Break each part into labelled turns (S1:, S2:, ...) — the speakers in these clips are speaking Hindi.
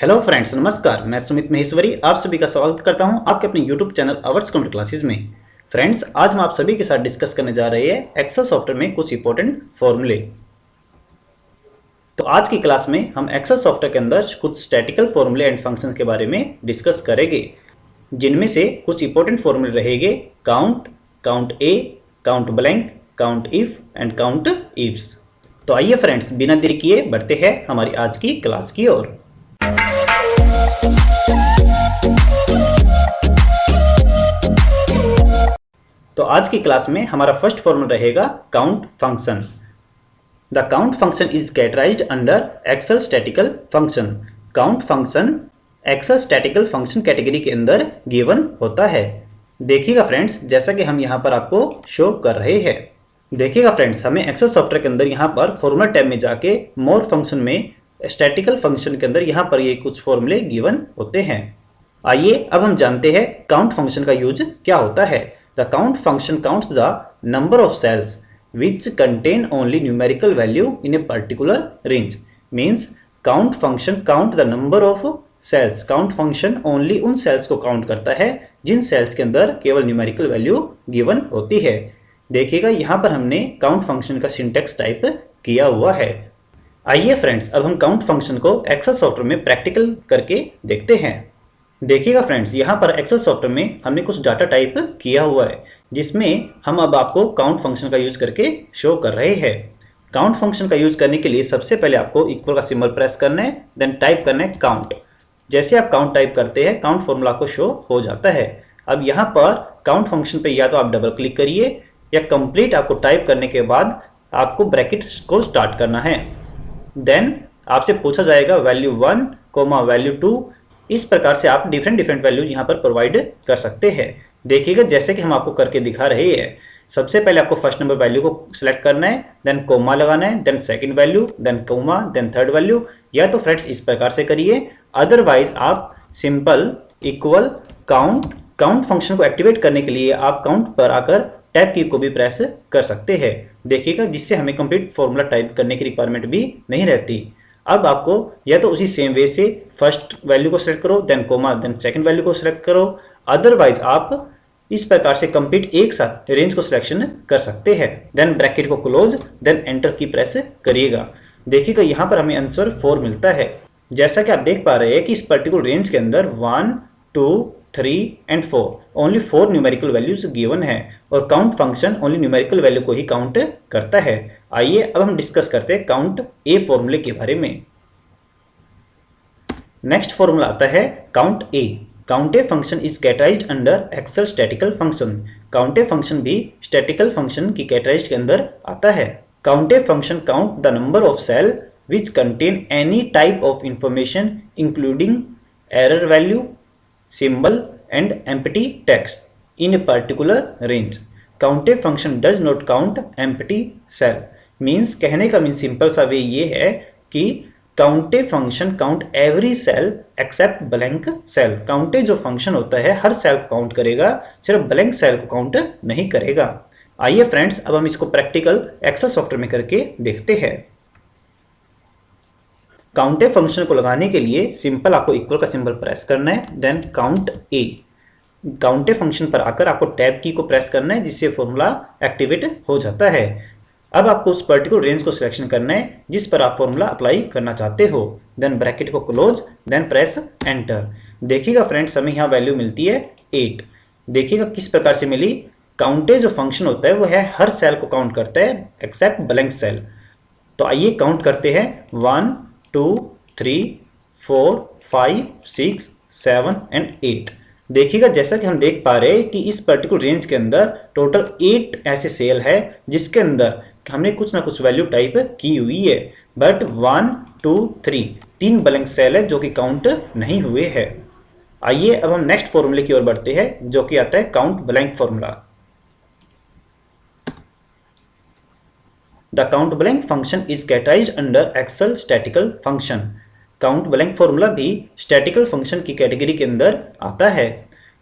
S1: हेलो फ्रेंड्स, नमस्कार। मैं सुमित महेश्वरी आप सभी का स्वागत करता हूं आपके अपने YouTube channel ours computer classes में। फ्रेंड्स, आज हम आप सभी के साथ डिस्कस करने जा रहे हैं एक्सेल सॉफ्टवेयर में कुछ इंपॉर्टेंट फॉर्मूले। तो आज की क्लास में हम एक्सेल सॉफ्टवेयर के अंदर कुछ स्टैटिकल फॉर्मूले एंड फंक्शन के बारे में डिस्कस करेंगे, जिनमें से कुछ इंपॉर्टेंट फॉर्मूले रहेंगे count, count A, count blank, count if and count ifs. तो आइए फ्रेंड्स, बिना देरी किए बढ़ते हैं हमारी आज की क्लास की ओर। तो आज की क्लास में हमारा फर्स्ट फॉर्मूला रहेगा count function. The count function is categorized under Excel statical function. Count function Excel statical function category के अंदर गिवन होता है। देखिएगा फ्रेंड्स, जैसा कि हम यहाँ पर आपको शो कर रहे हैं। देखिएगा फ्रेंड्स, हमें एक्सेल सॉफ्टवेयर के अंदर यहाँ पर फॉर्मूला टैब में जाके मोर फंक्शन में स्टैटिकल फंक्शन के अंदर यहाँ पर ये कुछ फॉर्मूले गिवन होते हैं। आइए अब हम जानते हैं काउंट फंक्शन का यूज क्या होता है। The count function counts the number of cells which contain only numerical value in a particular range. Means count function count the number of cells. count function only उन cells को count करता है जिन cells के अंदर केवल numerical value given होती है। देखिएगा यहाँ पर हमने count function का syntax टाइप किया हुआ है। आइए फ्रेंड्स, अब हम count function को एक्सेल सॉफ्टवेयर में प्रैक्टिकल करके देखते हैं। देखिएगा फ्रेंड्स, यहाँ पर एक्सेल सॉफ्टवेयर में हमने कुछ डाटा टाइप किया हुआ है, जिसमें हम अब आपको काउंट फंक्शन का यूज करके शो कर रहे हैं। काउंट फंक्शन का यूज करने के लिए सबसे पहले आपको इक्वल का सिंबल प्रेस करना है, देन टाइप करना है काउंट। जैसे आप काउंट टाइप करते हैं, काउंट फॉर्मूला आपको शो हो जाता है। अब यहाँ पर काउंट फंक्शन पे या तो आप डबल क्लिक करिए या कंप्लीट आपको टाइप करने के बाद आपको ब्रैकेट को स्टार्ट करना है। देन आपसे पूछा जाएगा वैल्यू 1, वैल्यू 2। इस प्रकार से आप डिफरेंट वैल्यूज यहाँ पर प्रोवाइड कर सकते हैं। देखिएगा जैसे कि हम आपको करके दिखा रहे हैं। सबसे पहले आपको फर्स्ट नंबर वैल्यू को सिलेक्ट करना है, देन कोमा लगाना है, then second value, then comma, then third value. या तो फ्रेंड्स इस प्रकार से करिए, अदरवाइज आप सिंपल इक्वल काउंट फंक्शन को एक्टिवेट करने के लिए आप काउंट पर आकर टैब की को भी प्रेस कर सकते हैं। देखिएगा जिससे हमें कंप्लीट फॉर्मूला टाइप करने की रिक्वायरमेंट भी नहीं रहती। अब आपको या तो उसी सेम वे से फर्स्ट वैल्यू को सिलेक्ट करो, then comma, then second value को सिलेक्ट करो। अदरवाइज आप इस प्रकार से कंप्लीट एक साथ रेंज को सिलेक्शन कर सकते हैं। देन ब्रैकेट को क्लोज, देन एंटर की प्रेस करिएगा। देखिएगा यहाँ पर हमें आंसर 4 मिलता है। जैसा कि आप देख पा रहे हैं कि इस पर्टिकुलर रेंज के अंदर 1, 2, 3 and 4 only 4 numerical values given है और count function only numerical value को ही काउंट करता है। आइए अब हम डिस्कस करते हैं काउंट ए फॉर्मूले के बारे में। नेक्स्ट फॉर्मूला आता है count A. Count A function is categorized under Excel statical function. Count A function भी स्टैटिकल फंक्शन की कैटेगराइज्ड के अंदर आता है। Count A function count the number of cell which contain any type of information including error value, symbol and empty text in a particular range. Count a function does not count empty cell. Means कहने का मीन सिंपल सा वे ये है कि count a function count every cell except blank cell. count a जो फंक्शन होता है हर सेल को काउंट करेगा, सिर्फ ब्लैंक सेल को काउंट नहीं करेगा। आइए फ्रेंड्स, अब हम इसको प्रैक्टिकल एक्सेल सॉफ्टवेयर में करके देखते हैं। काउंट ए फंक्शन को लगाने के लिए सिंपल आपको इक्वल का सिंबल प्रेस करना है, then count A. Count A function पर आकर आपको टैब की को प्रेस करना है, जिससे फॉर्मूला एक्टिवेट हो जाता है। अब आपको उस पर्टिकुलर रेंज को सिलेक्शन करना है जिस पर आप फॉर्मूला अप्लाई करना चाहते हो, देन ब्रैकेट को क्लोज, देन प्रेस एंटर। देखिएगा फ्रेंड्स, हमें यहाँ वैल्यू मिलती है 8। देखिएगा किस प्रकार से मिली। काउंट ए जो फंक्शन होता है वो है हर सेल को काउंट करता है एक्सेप्ट ब्लैंक सेल। तो आइए काउंट करते हैं 1, 2, 3, 4, 5, 6, 7 एंड 8। देखिएगा जैसा कि हम देख पा रहे हैं कि इस पर्टिकुलर रेंज के अंदर टोटल 8 ऐसे सेल है जिसके अंदर हमने कुछ ना कुछ वैल्यू टाइप की हुई है। बट 1, 2, 3 ब्लैंक सेल है जो कि काउंट नहीं हुए हैं। आइए अब हम नेक्स्ट फॉर्मूले की ओर बढ़ते हैं, जो कि आता है count blank formula. The count blank function is categorized under Excel statical function. Count blank formula भी स्टैटिकल फंक्शन की कैटेगरी के अंदर आता है।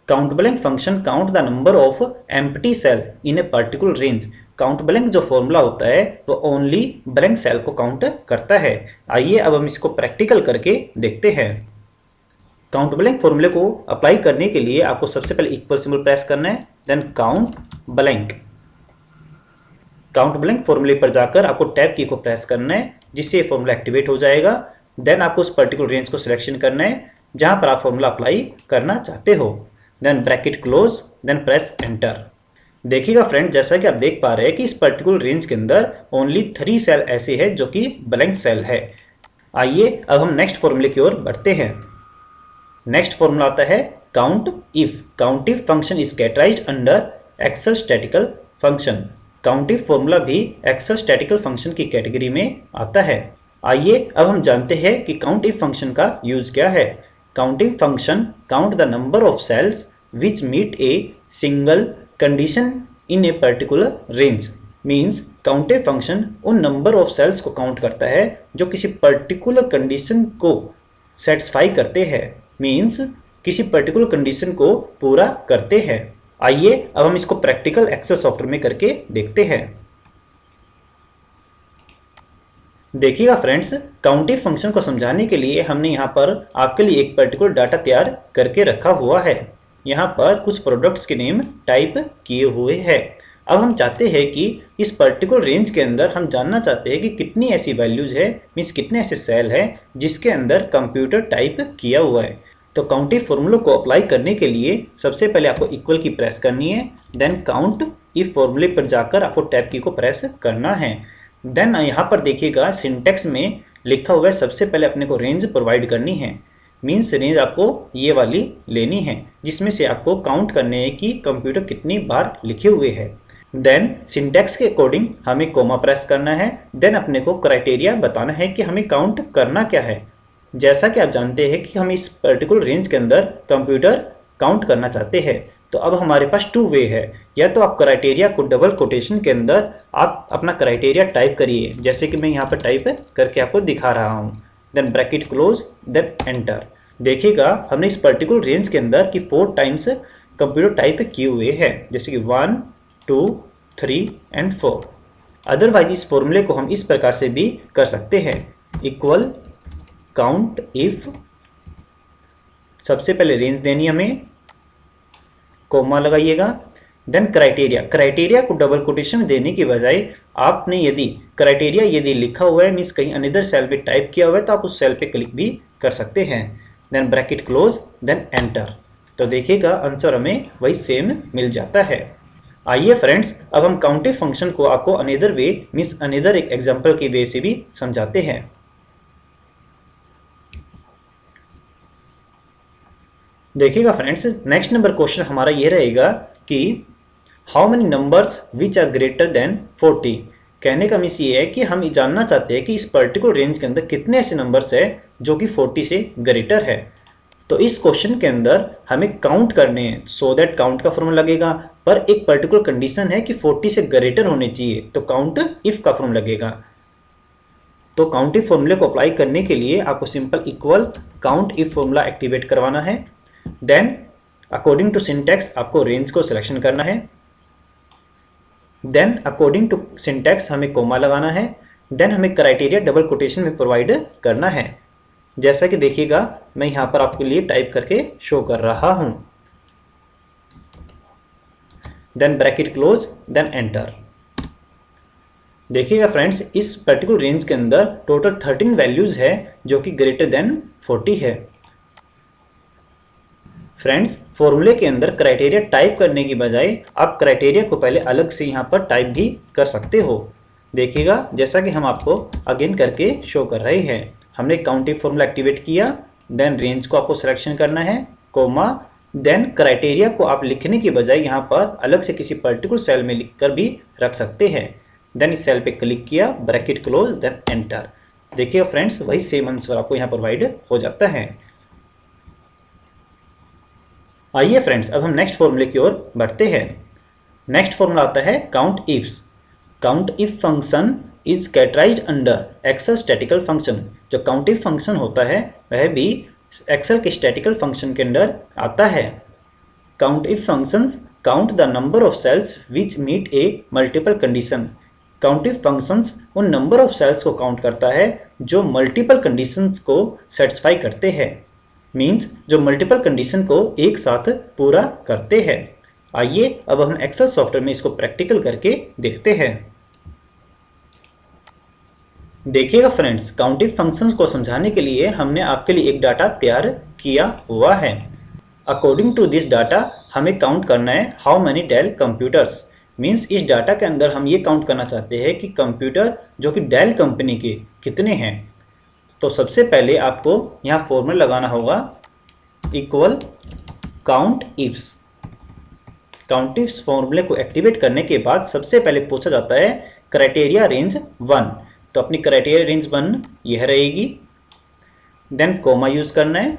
S1: Count blank function count the number of empty cell in a particular range. Count blank जो फॉर्मूला होता है वो ओनली ब्लैंक सेल को काउंट करता है। आइए अब हम इसको प्रैक्टिकल करके देखते हैं। काउंट ब्लैंक फॉर्मूले को अप्लाई करने के लिए आपको सबसे पहले इक्वल सिंबल प्रेस करना है, then count blank. Count blank फॉर्मूले पर जाकर आपको टैब की को प्रेस करना है, जिससे ये फॉर्मूला एक्टिवेट हो जाएगा। देन आपको उस पर्टिकुलर रेंज को सिलेक्शन करना है जहां पर आप फॉर्मूला अप्लाई करना चाहते हो। Then bracket close, then press enter. देखिएगा फ्रेंड, जैसा कि आप देख पा रहे हैं कि इस पर्टिकुलर रेंज के अंदर ओनली 3 सेल ऐसे है जो कि ब्लैंक सेल है। आइए अब हम नेक्स्ट फॉर्मूले की ओर बढ़ते हैं। नेक्स्ट फॉर्मूला आता है count if. Count if function is categorized under Excel statical function. Count if formula भी एक्सेल स्टैटिकल फंक्शन की कैटेगरी में आता है। आइए अब हम जानते हैं कि काउंट इफ फंक्शन का यूज क्या है। Counting function count the number of cells which meet a single condition in a particular range. Means count if function उन नंबर ऑफ सेल्स को काउंट करता है जो किसी पर्टिकुलर कंडीशन को सेटिस्फाई करते हैं। मीन्स किसी पर्टिकुलर कंडीशन को पूरा करते हैं। आइए अब हम इसको प्रैक्टिकल एक्सेल सॉफ्टवेयर में करके देखते हैं। देखिएगा फ्रेंड्स, काउंट इफ फंक्शन को समझाने के लिए हमने यहाँ पर आपके लिए एक पर्टिकुलर डाटा तैयार करके रखा हुआ है। यहाँ पर कुछ प्रोडक्ट्स के नेम टाइप किए हुए हैं। अब हम चाहते हैं कि इस पर्टिकुलर रेंज के अंदर हम जानना चाहते हैं कि कितनी ऐसी वैल्यूज है, मीन्स कितने ऐसे सेल है जिसके अंदर कंप्यूटर टाइप किया हुआ है। तो काउंट इफ फॉर्मूला को अप्लाई करने के लिए सबसे पहले आपको इक्वल की प्रेस करनी है, देन काउंट इफ फॉर्मूले पर जाकर आपको टैब की को प्रेस करना है। देन यहाँ पर देखिएगा सिंटेक्स में लिखा हुआ है सबसे पहले अपने को रेंज प्रोवाइड करनी है। मीन्स रेंज आपको ये वाली लेनी है जिसमें से आपको काउंट करने है कि कंप्यूटर कितनी बार लिखे हुए हैं। देन सिंटेक्स के अकॉर्डिंग हमें कोमा प्रेस करना है। देन अपने को क्राइटेरिया बताना है कि हमें काउंट करना क्या है। जैसा कि आप जानते हैं कि हम इस पर्टिकुलर रेंज के अंदर कंप्यूटर काउंट करना चाहते हैं, तो अब हमारे पास 2 वे है। या तो आप क्राइटेरिया को डबल कोटेशन के अंदर आप अपना क्राइटेरिया टाइप करिए, जैसे कि मैं यहाँ पर टाइप करके आपको दिखा रहा हूँ। Then bracket close, then enter. देखिएगा हमने इस पर्टिकुलर रेंज के अंदर की 4 टाइम्स कंप्यूटर टाइप किए हुए हैं, जैसे कि 1, 2, 3 एंड 4। अदरवाइज इस फॉर्मूले को हम इस प्रकार से भी कर सकते हैं, इक्वल काउंट इफ, सबसे पहले रेंज देनी हमें, कोमा लगाइएगा, देन क्राइटेरिया। क्राइटेरिया को डबल कोटेशन देने की बजाय आपने यदि क्राइटेरिया यदि लिखा हुआ है, मीन्स कहीं अनदर सेल पे टाइप किया हुआ है, तो आप उस सेल पे क्लिक भी कर सकते हैं। Then bracket close, then enter. तो देखिएगा आंसर हमें वही सेम मिल जाता है। आइए फ्रेंड्स, अब हम काउंट इफ फंक्शन को आपको अनदर वे, मीन्स अनदर एक एग्जाम्पल की वे से भी समझाते हैं। देखिएगा फ्रेंड्स, नेक्स्ट नंबर क्वेश्चन हमारा ये रहेगा कि how many numbers which are greater than 40। कहने का मीन्स ये है कि हम जानना चाहते हैं कि इस पर्टिकुलर रेंज के अंदर कितने ऐसे नंबर्स है जो कि 40 से ग्रेटर है। तो इस क्वेश्चन के अंदर हमें काउंट करने हैं, सो दैट काउंट का फॉर्मूला लगेगा, पर एक पर्टिकुलर कंडीशन है कि 40 से ग्रेटर होने चाहिए, तो काउंट इफ का फॉर्मूला लगेगा। तो काउंट इफ फॉर्मूले को अप्लाई करने के लिए आपको simple equal count if formula activate करवाना है। देन अकॉर्डिंग टू सिंटैक्स आपको रेंज को सिलेक्शन करना है। देन अकॉर्डिंग टू सिंटैक्स हमें कोमा लगाना है। देन हमें क्राइटेरिया डबल कोटेशन में प्रोवाइड करना है, जैसा कि देखिएगा मैं यहाँ पर आपके लिए टाइप करके शो कर रहा हूँ। Then bracket close, then enter. देखिएगा फ्रेंड्स, इस पर्टिकुलर रेंज के अंदर टोटल 13 वैल्यूज है जो कि ग्रेटर देन 40 है। फ्रेंड्स, फॉर्मूले के अंदर क्राइटेरिया टाइप करने की बजाय आप क्राइटेरिया को पहले अलग से यहाँ पर टाइप भी कर सकते हो। देखिएगा जैसा कि हम आपको अगेन करके शो कर रहे हैं। हमने काउंट इफ फॉर्मूला एक्टिवेट किया, देन रेंज को आपको सिलेक्शन करना है, कोमा, देन क्राइटेरिया को आप लिखने की बजाय यहाँ पर अलग से किसी पर्टिकुलर सेल में लिखकर भी रख सकते हैं। देन इस सेल पे क्लिक किया, ब्रैकेट क्लोज, देन एंटर। देखिए फ्रेंड्स, वही सेम आंसर आपको यहाँ प्रोवाइड हो जाता है। आइए फ्रेंड्स, अब हम नेक्स्ट फॉर्मूले की ओर बढ़ते हैं। नेक्स्ट फॉर्मूला आता है count ifs. Count if function is categorized under Excel statical function. जो काउंट इफ फंक्शन होता है वह भी एक्सेल के स्टैटिकल फंक्शन के अंडर आता है। Count if functions count the number of cells which meet a multiple condition. Count if functions उन नंबर ऑफ सेल्स को काउंट करता है जो मल्टीपल कंडीशंस को सेटिस्फाई करते हैं। मीन्स जो मल्टीपल कंडीशन को एक साथ पूरा करते हैं। आइए अब हम एक्सेल सॉफ्टवेयर में इसको प्रैक्टिकल करके देखते हैं। देखिएगा फ्रेंड्स, काउंटिंग फंक्शंस को समझाने के लिए हमने आपके लिए एक डाटा तैयार किया हुआ है। अकॉर्डिंग टू दिस डाटा हमें काउंट करना है how many Dell computers. Means इस डाटा के अंदर हम ये काउंट करना चाहते हैं कि कंप्यूटर जो कि डेल कंपनी के कितने हैं। तो सबसे पहले आपको यहाँ फॉर्मूला लगाना होगा equal count ifs. Count ifs फॉर्मूले को एक्टिवेट करने के बाद सबसे पहले पूछा जाता है क्राइटेरिया रेंज 1। तो अपनी क्राइटेरिया रेंज 1 यह रहेगी। देन कोमा यूज करना है।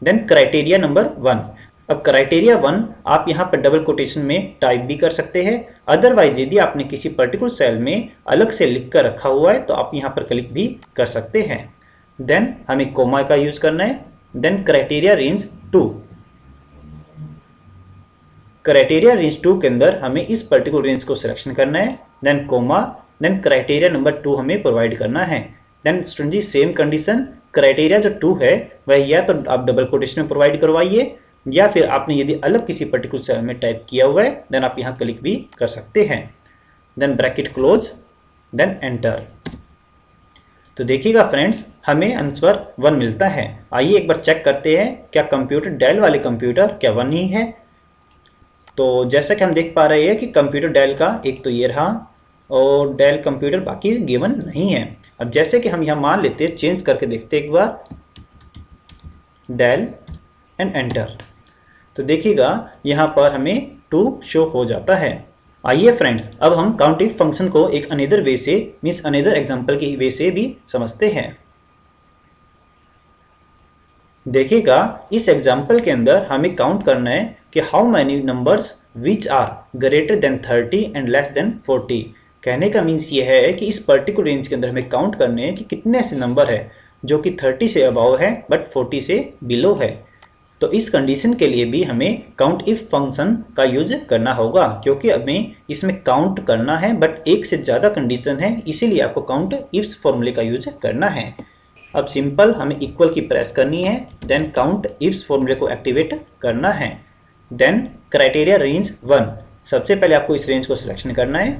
S1: Then criteria number 1। अब क्राइटेरिया 1 आप यहाँ पर डबल कोटेशन में टाइप भी कर सकते हैं। अदरवाइज यदि आपने किसी पर्टिकुलर सेल में अलग से लिख कर रखा हुआ है तो आप यहाँ पर क्लिक भी कर सकते हैं। देन हमें कोमा का यूज करना है। Then criteria range 2। Criteria range 2 के अंदर हमें इस पर्टिकुलर रेंज को सिलेक्शन करना है। Then comma, then criteria number 2 हमें प्रोवाइड करना है। देन स्टूडेंट जी सेम कंडीशन, क्राइटेरिया जो 2 है वह या तो आप डबल कोटेशन में प्रोवाइड करवाइए या फिर आपने यदि अलग किसी पर्टिकुलर सेल में टाइप किया हुआ है देन आप यहाँ क्लिक भी कर सकते हैं। Then bracket close, then enter. तो देखिएगा फ्रेंड्स, हमें आंसर 1 मिलता है। आइए एक बार चेक करते हैं क्या कंप्यूटर डेल वाले कंप्यूटर क्या 1 ही है। तो जैसा कि हम देख पा रहे हैं कि कंप्यूटर डेल का एक तो ये रहा और डेल कंप्यूटर बाकी गिवन नहीं है। अब जैसे कि हम यहाँ मान लेते हैं, चेंज करके देखते हैं एक बार, डेल एंड एंटर। तो देखिएगा यहाँ पर हमें 2 शो हो जाता है। आइए फ्रेंड्स, अब हम काउंटिंग फंक्शन को एक अनदर वे से मीन्स अनदर एग्जांपल की वे से भी समझते हैं। देखिएगा इस एग्जांपल के अंदर हमें काउंट करना है कि how many numbers which are greater than 30 and less than 40। कहने का मीन्स ये है कि इस पर्टिकुलर रेंज के अंदर हमें काउंट करने हैं कि कितने ऐसे नंबर है जो कि 30 से अबाव है बट 40 से बिलो है। तो इस कंडीशन के लिए भी हमें काउंट इफ फंक्शन का यूज करना होगा, क्योंकि हमें इसमें काउंट करना है बट एक से ज़्यादा कंडीशन है, इसीलिए आपको काउंट इफ्स फॉर्मूले का यूज करना है। अब सिंपल हमें इक्वल की प्रेस करनी है। देन काउंट इफ्स फॉर्मूले को एक्टिवेट करना है। देन क्राइटेरिया रेंज 1, सबसे पहले आपको इस रेंज को सिलेक्शन करना है।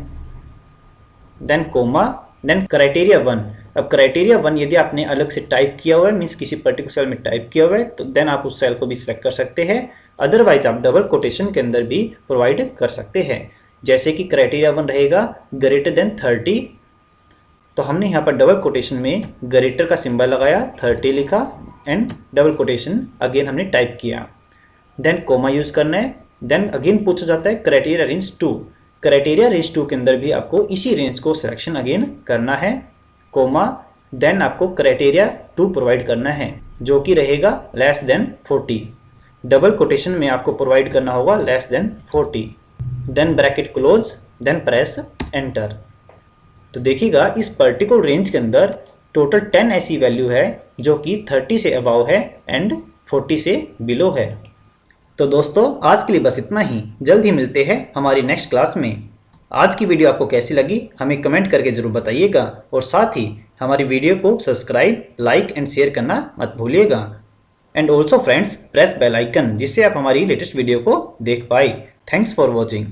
S1: Then comma, then criteria 1। अब क्राइटेरिया 1 यदि आपने अलग से टाइप किया हुआ है मीन्स किसी पर्टिकुलर सेल में टाइप किया हुआ है तो देन आप उस सेल को भी सिलेक्ट कर सकते हैं। अदरवाइज आप डबल कोटेशन के अंदर भी प्रोवाइड कर सकते हैं। जैसे कि क्राइटेरिया 1 रहेगा ग्रेटर देन 30, तो हमने यहाँ पर डबल कोटेशन में ग्रेटर का सिंबल लगाया, 30 लिखा एंड डबल कोटेशन अगेन हमने टाइप किया। देन कोमा यूज करना है। देन अगेन पूछा जाता है क्राइटेरिया रेंज 2। क्राइटेरिया रेंज 2 के अंदर भी आपको इसी रेंज को सिलेक्शन अगेन करना है, कोमा, देन आपको क्राइटेरिया 2 प्रोवाइड करना है जो कि रहेगा लेस देन 40। डबल कोटेशन में आपको प्रोवाइड करना होगा less than 40। Then bracket close, then press enter. तो देखिएगा इस पर्टिकुलर रेंज के अंदर टोटल 10 ऐसी वैल्यू है जो कि 30 से अबाव है एंड 40 से बिलो है। तो दोस्तों आज के लिए बस इतना ही। जल्द ही मिलते हैं हमारी नेक्स्ट क्लास में। आज की वीडियो आपको कैसी लगी हमें कमेंट करके ज़रूर बताइएगा और साथ ही हमारी वीडियो को सब्सक्राइब, लाइक एंड शेयर करना मत भूलिएगा। And also friends press bell icon जिससे आप हमारी लेटेस्ट वीडियो को देख पाए। Thanks for watching.